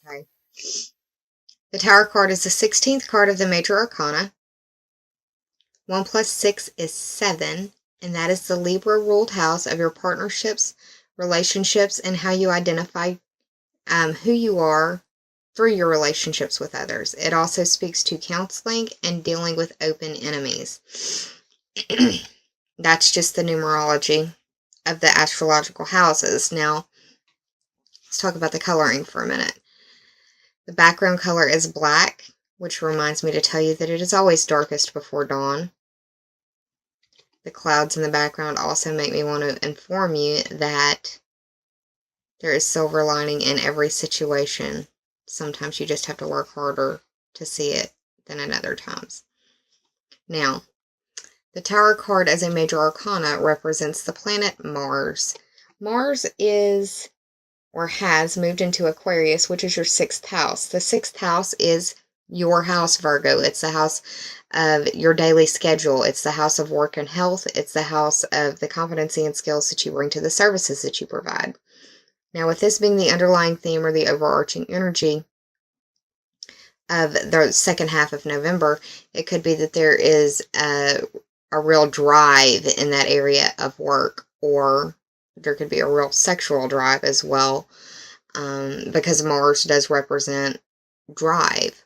Okay. The Tower card is the 16th card of the Major Arcana. 1 plus 6 is 7, and that is the Libra ruled house of your partnerships, relationships, and how you identify who you are through your relationships with others. It also speaks to counseling and dealing with open enemies. That's just the numerology of the astrological houses. Now, let's talk about the coloring for a minute. The background color is black, which reminds me to tell you that it is always darkest before dawn. The clouds in the background also make me want to inform you that there is silver lining in every situation. Sometimes you just have to work harder to see it than at other times. Now, the Tower card as a major arcana represents the planet Mars. Mars is, or has, moved into Aquarius, which is your 6th house. The 6th house is your house, Virgo. It's the house of your daily schedule. It's the house of work and health. It's the house of the competency and skills that you bring to the services that you provide. Now, with this being the underlying theme or the overarching energy of the second half of November, it could be that there is a real drive in that area of work, or there could be a real sexual drive as well, because Mars does represent drive.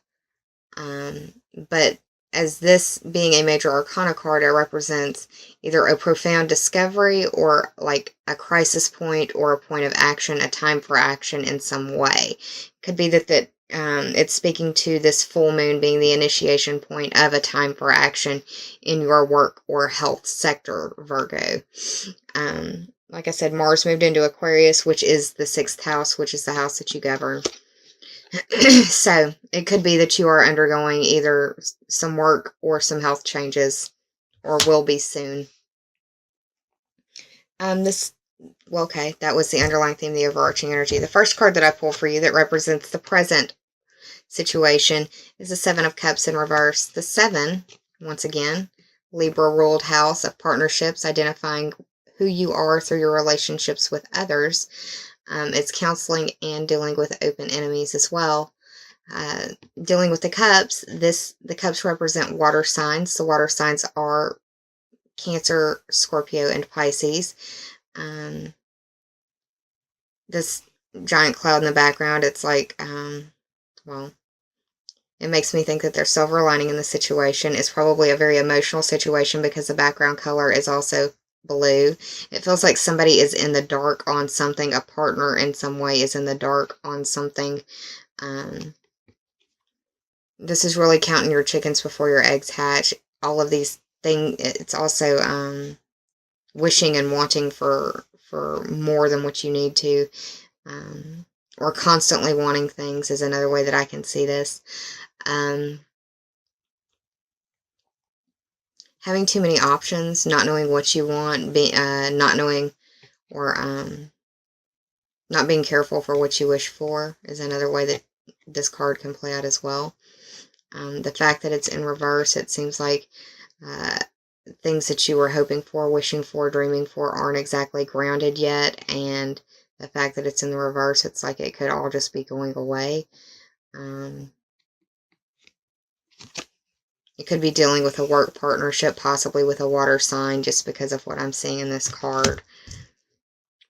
But as this being a major arcana card, it represents either a profound discovery or like a crisis point or a point of action, a time for action in some way. Could be that it's speaking to this full moon being the initiation point of a time for action in your work or health sector, Virgo. Like I said, Mars moved into Aquarius, which is the 6th house, which is the house that you govern. So, it could be that you are undergoing either some work or some health changes, or will be soon. Okay, that was the underlying theme, the overarching energy. The first card that I pulled for you that represents the present situation is the 7 of Cups in reverse. The 7, once again, Libra ruled house of partnerships, identifying who you are through your relationships with others. It's counseling and dealing with open enemies as well. Dealing with the cups, the cups represent water signs. The water signs are Cancer, Scorpio, and Pisces. This giant cloud in the background, it's like, well, it makes me think that there's silver lining in the situation. It's probably a very emotional situation because the background color is also blue. It feels like somebody is in the dark on something. A partner in some way is in the dark on something. This is really counting your chickens before your eggs hatch. All of these things. It's also wishing and wanting for more than what you need to, or constantly wanting things is another way that I can see this. Having too many options, not knowing what you want, not knowing, or not being careful for what you wish for is another way that this card can play out as well. The fact that it's in reverse, it seems like things that you were hoping for, wishing for, dreaming for aren't exactly grounded yet, and the fact that it's in the reverse, it's like it could all just be going away. It could be dealing with a work partnership, possibly with a water sign, just because of what I'm seeing in this card.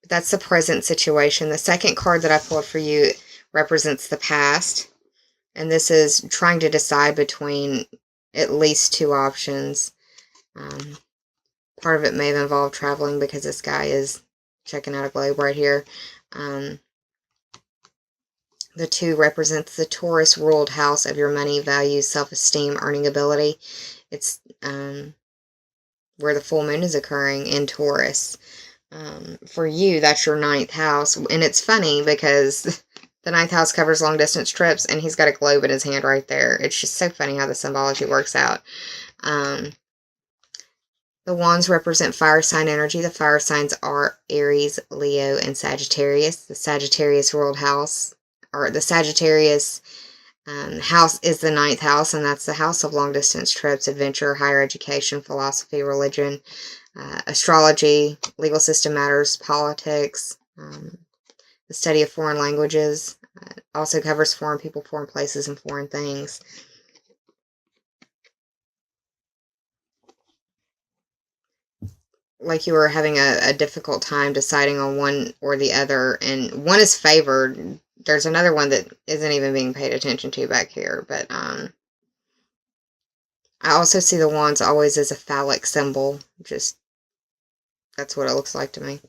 But that's the present situation. The second card that I pulled for you represents the past, and this is trying to decide between at least 2 options. Part of it may have involved traveling because this guy is checking out a globe right here. The 2 represents the Taurus ruled house of your money, values, self-esteem, earning ability. It's where the full moon is occurring in Taurus. For you, that's your 9th house. And it's funny because the 9th house covers long distance trips, and he's got a globe in his hand right there. It's just so funny how the symbology works out. The wands represent fire sign energy. The fire signs are Aries, Leo, and Sagittarius. The Sagittarius ruled house, or the Sagittarius house, is the 9th house, and that's the house of long distance trips, adventure, higher education, philosophy, religion, astrology, legal system matters, politics, the study of foreign languages, Also covers foreign people, foreign places, and foreign things. Like you were having a difficult time deciding on one or the other, and one is favored. There's another one that isn't even being paid attention to back here, but I also see the wands always as a phallic symbol. Just, that's what it looks like to me.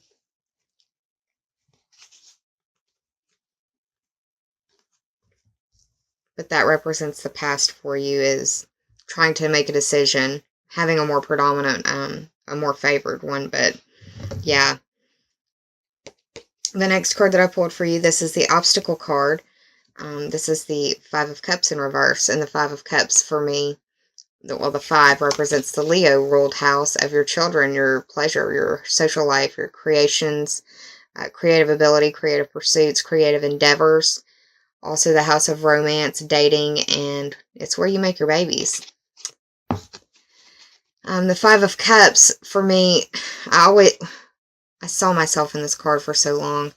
But that represents the past for you, is trying to make a decision, having a more predominant, a more favored one. But yeah. The next card that I pulled for you, this is the obstacle card. This is the Five of Cups in reverse, and the Five of Cups for me, well, the 5 represents the Leo ruled house of your children, your pleasure, your social life, your creations, creative ability, creative pursuits, creative endeavors. Also the house of romance, dating, and it's where you make your babies. The Five of Cups, for me, I saw myself in this card for so long.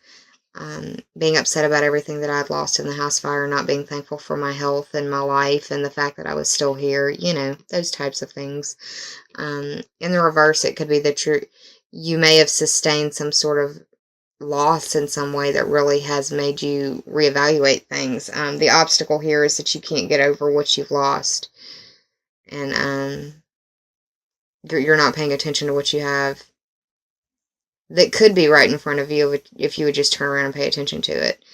Being upset about everything that I'd lost in the house fire, not being thankful for my health and my life and the fact that I was still here, you know, those types of things. In the reverse, it could be that you may have sustained some sort of loss in some way that really has made you reevaluate things. The obstacle here is that you can't get over what you've lost, and you're not paying attention to what you have that could be right in front of you if you would just turn around and pay attention to it.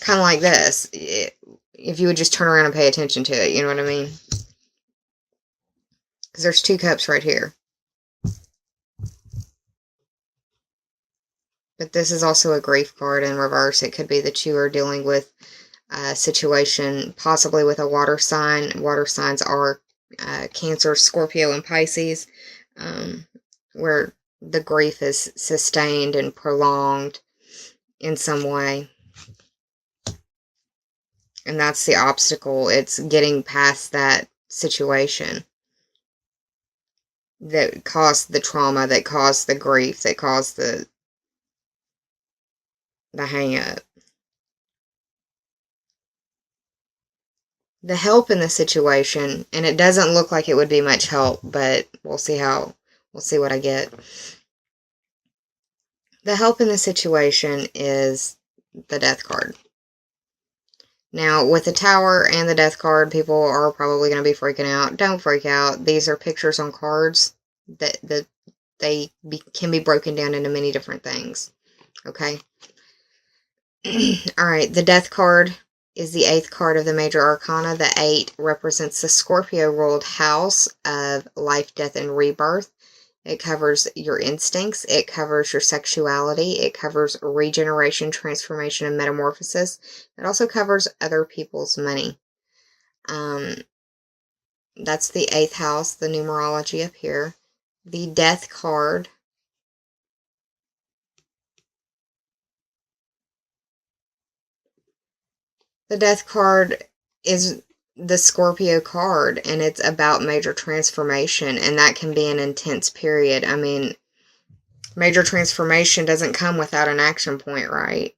Kind of like this. If you would just turn around and pay attention to it, you know what I mean? Because there's 2 cups right here. But this is also a grief card in reverse. It could be that you are dealing with a situation, possibly with a water sign. Water signs are Cancer, Scorpio, and Pisces, where the grief is sustained and prolonged in some way. And that's the obstacle. It's getting past that situation that caused the trauma, that caused the grief, that caused the hang up. The help in the situation, and it doesn't look like it would be much help, but we'll see what I get. The help in the situation is the Death card. Now, with the Tower and the Death card, people are probably going to be freaking out. Don't freak out. These are pictures on cards that can be broken down into many different things. Okay? Alright, the Death card is the 8th card of the Major Arcana. The 8 represents the Scorpio-ruled house of life, death, and rebirth. It covers your instincts. It covers your sexuality. It covers regeneration, transformation, and metamorphosis. It also covers other people's money. That's the 8th house, the numerology up here. The Death card is the Scorpio card, and it's about major transformation, and that can be an intense period. I mean, major transformation doesn't come without an action point, right?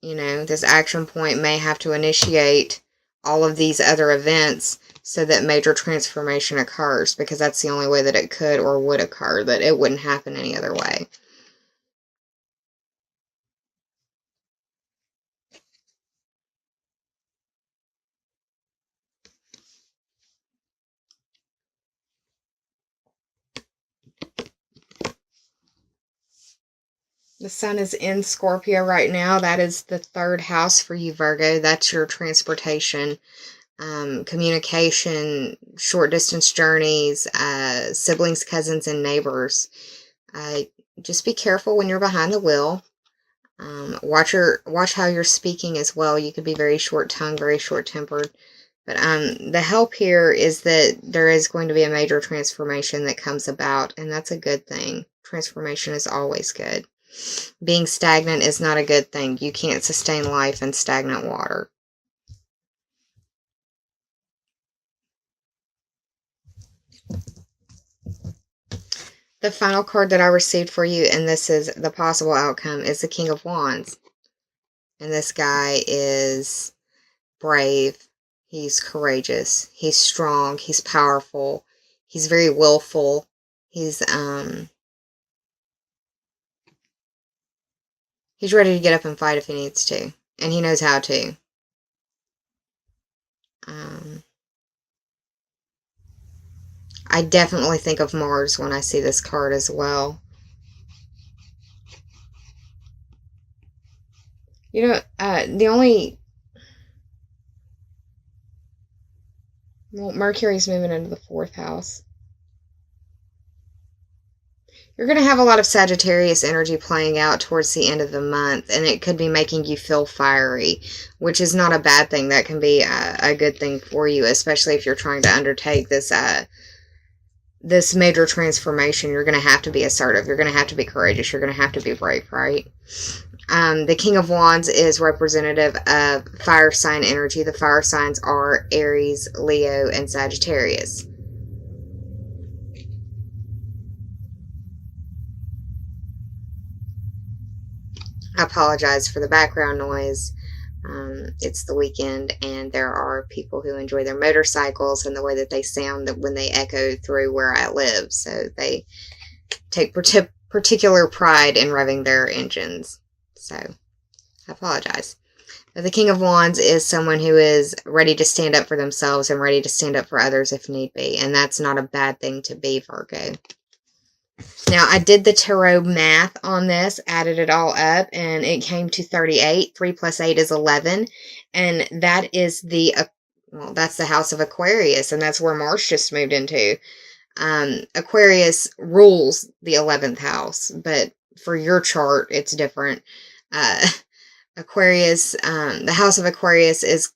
You know, this action point may have to initiate all of these other events so that major transformation occurs, because that's the only way that it could or would occur, that it wouldn't happen any other way. The sun is in Scorpio right now. That is the 3rd house for you, Virgo. That's your transportation, communication, short distance journeys, siblings, cousins, and neighbors. Just be careful when you're behind the wheel. Watch how you're speaking as well. You could be very short-tongued, very short-tempered. But the help here is that there is going to be a major transformation that comes about, and that's a good thing. Transformation is always good. Being stagnant is not a good thing. You can't sustain life in stagnant water. The final card that I received for you, and this is the possible outcome, is the King of Wands. And this guy is brave. He's courageous. He's strong. He's powerful. He's very willful. He's ready to get up and fight if he needs to. And he knows how to. I definitely think of Mars when I see this card as well. You know, the only... Well, Mercury's moving into the 4th house. You're going to have a lot of Sagittarius energy playing out towards the end of the month, and it could be making you feel fiery, which is not a bad thing. That can be a good thing for you, especially if you're trying to undertake this this major transformation. You're going to have to be assertive. You're going to have to be courageous. You're going to have to be brave, right? The King of Wands is representative of fire sign energy. The fire signs are Aries, Leo, and Sagittarius. I apologize for the background noise. It's the weekend, and there are people who enjoy their motorcycles and the way that they sound when they echo through where I live. So they take particular pride in revving their engines. So I apologize. But the King of Wands is someone who is ready to stand up for themselves and ready to stand up for others if need be. And that's not a bad thing to be, Virgo. Now, I did the tarot math on this, added it all up, and it came to 38. 3 plus 8 is 11. And that is that's the house of Aquarius, and that's where Mars just moved into. Aquarius rules the 11th house, but for your chart, it's different. Aquarius, the house of Aquarius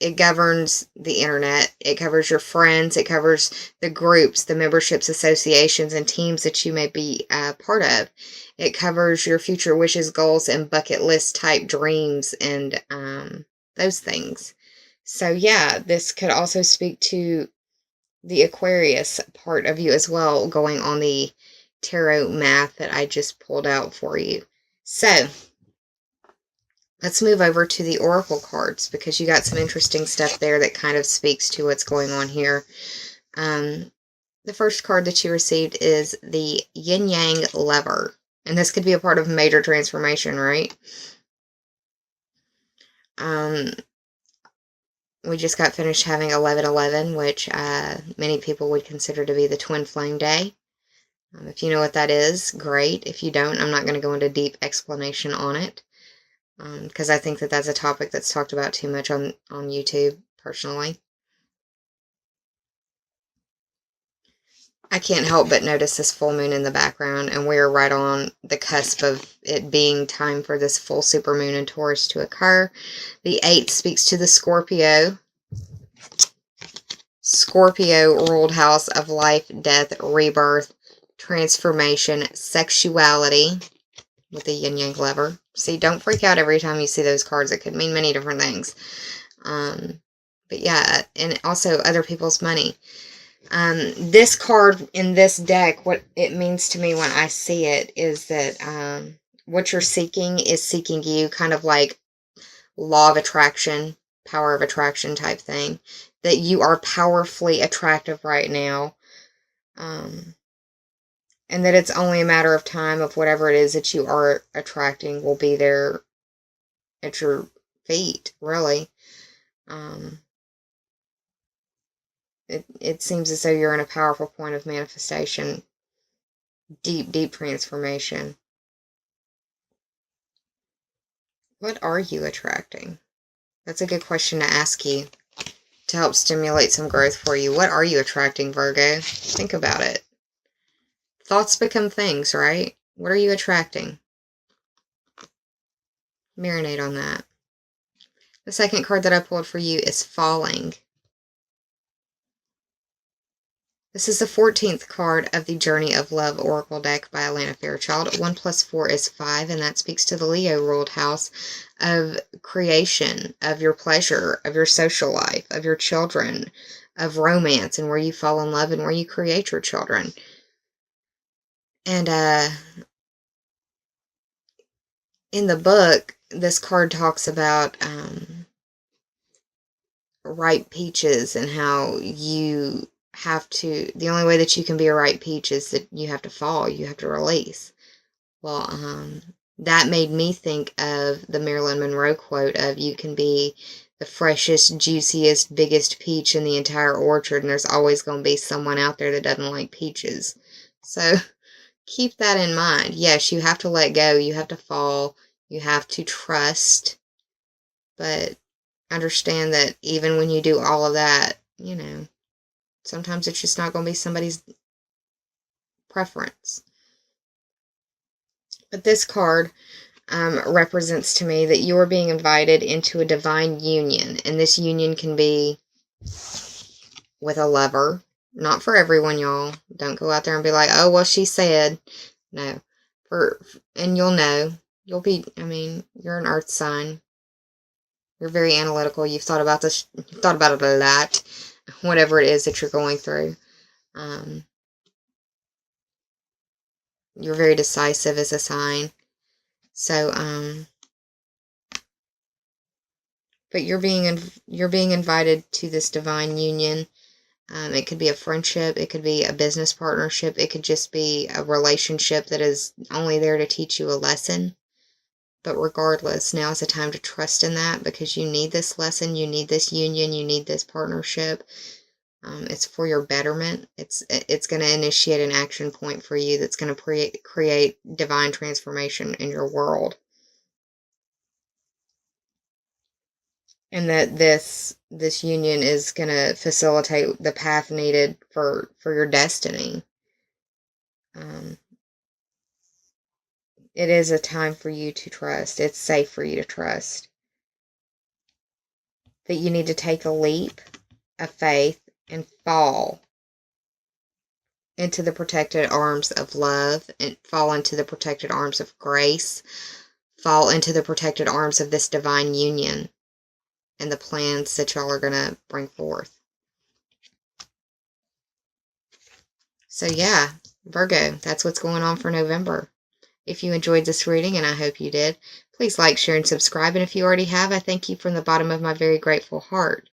it governs the internet. It covers your friends. It covers the groups, the memberships, associations, and teams that you may be part of. It covers your future wishes, goals, and bucket list type dreams and those things. So yeah, this could also speak to the Aquarius part of you as well, going on the tarot math that I just pulled out for you. So let's move over to the Oracle cards, because you got some interesting stuff there that kind of speaks to what's going on here. The first card that you received is the Yin Yang Lever. And this could be a part of a major transformation, right? We just got finished having 11/11, which many people would consider to be the twin flame day. If you know what that is, great. If you don't, I'm not going to go into deep explanation on it. Because I think that that's a topic that's talked about too much on YouTube, personally. I can't help but notice this full moon in the background, and we're right on the cusp of it being time for this full supermoon in Taurus to occur. The 8 speaks to the Scorpio. Scorpio ruled house of life, death, rebirth, transformation, sexuality, with the yin yang lever. See, don't freak out every time you see those cards. It could mean many different things. But yeah, and also other people's money. This card in this deck, what it means to me when I see it is that what you're seeking is seeking you, kind of like law of attraction, power of attraction type thing. That you are powerfully attractive right now. And that it's only a matter of time of whatever it is that you are attracting will be there at your feet, really. It seems as though you're in a powerful point of manifestation. Deep, deep transformation. What are you attracting? That's a good question to ask you to help stimulate some growth for you. What are you attracting, Virgo? Think about it. Thoughts become things, right? What are you attracting? Marinate on that. The second card that I pulled for you is Falling. This is the 14th card of the Journey of Love Oracle deck by Alana Fairchild. 1 plus 4 is 5, and that speaks to the Leo ruled house of creation, of your pleasure, of your social life, of your children, of romance, and where you fall in love and where you create your children. And in the book, this card talks about ripe peaches and how you have to, the only way that you can be a ripe peach is that you have to fall, you have to release. Well, that made me think of the Marilyn Monroe quote of, you can be the freshest, juiciest, biggest peach in the entire orchard, and there's always going to be someone out there that doesn't like peaches. So keep that in mind. Yes, you have to let go, you have to fall, you have to trust, but understand that even when you do all of that, you know, sometimes it's just not going to be somebody's preference. But this card represents to me that you are being invited into a divine union, and this union can be with a lover. Not for everyone, y'all. Don't go out there and be like, oh, well, she said. No. And you'll know. You'll be, I mean, you're an earth sign. You're very analytical. You've thought about this. You've thought about it a lot. Whatever it is that you're going through. You're very decisive as a sign. So, but you're being invited to this divine union. It could be a friendship. It could be a business partnership. It could just be a relationship that is only there to teach you a lesson. But regardless, now is the time to trust in that, because you need this lesson. You need this union. You need this partnership. It's for your betterment. It's going to initiate an action point for you that's going to create divine transformation in your world. And that this union is going to facilitate the path needed for your destiny. It is a time for you to trust. It's safe for you to trust. That you need to take a leap of faith and fall into the protected arms of love, and fall into the protected arms of grace, fall into the protected arms of this divine union and the plans that y'all are going to bring forth. So yeah, Virgo, that's what's going on for November. If you enjoyed this reading, and I hope you did, please like, share, and subscribe. And if you already have, I thank you from the bottom of my very grateful heart.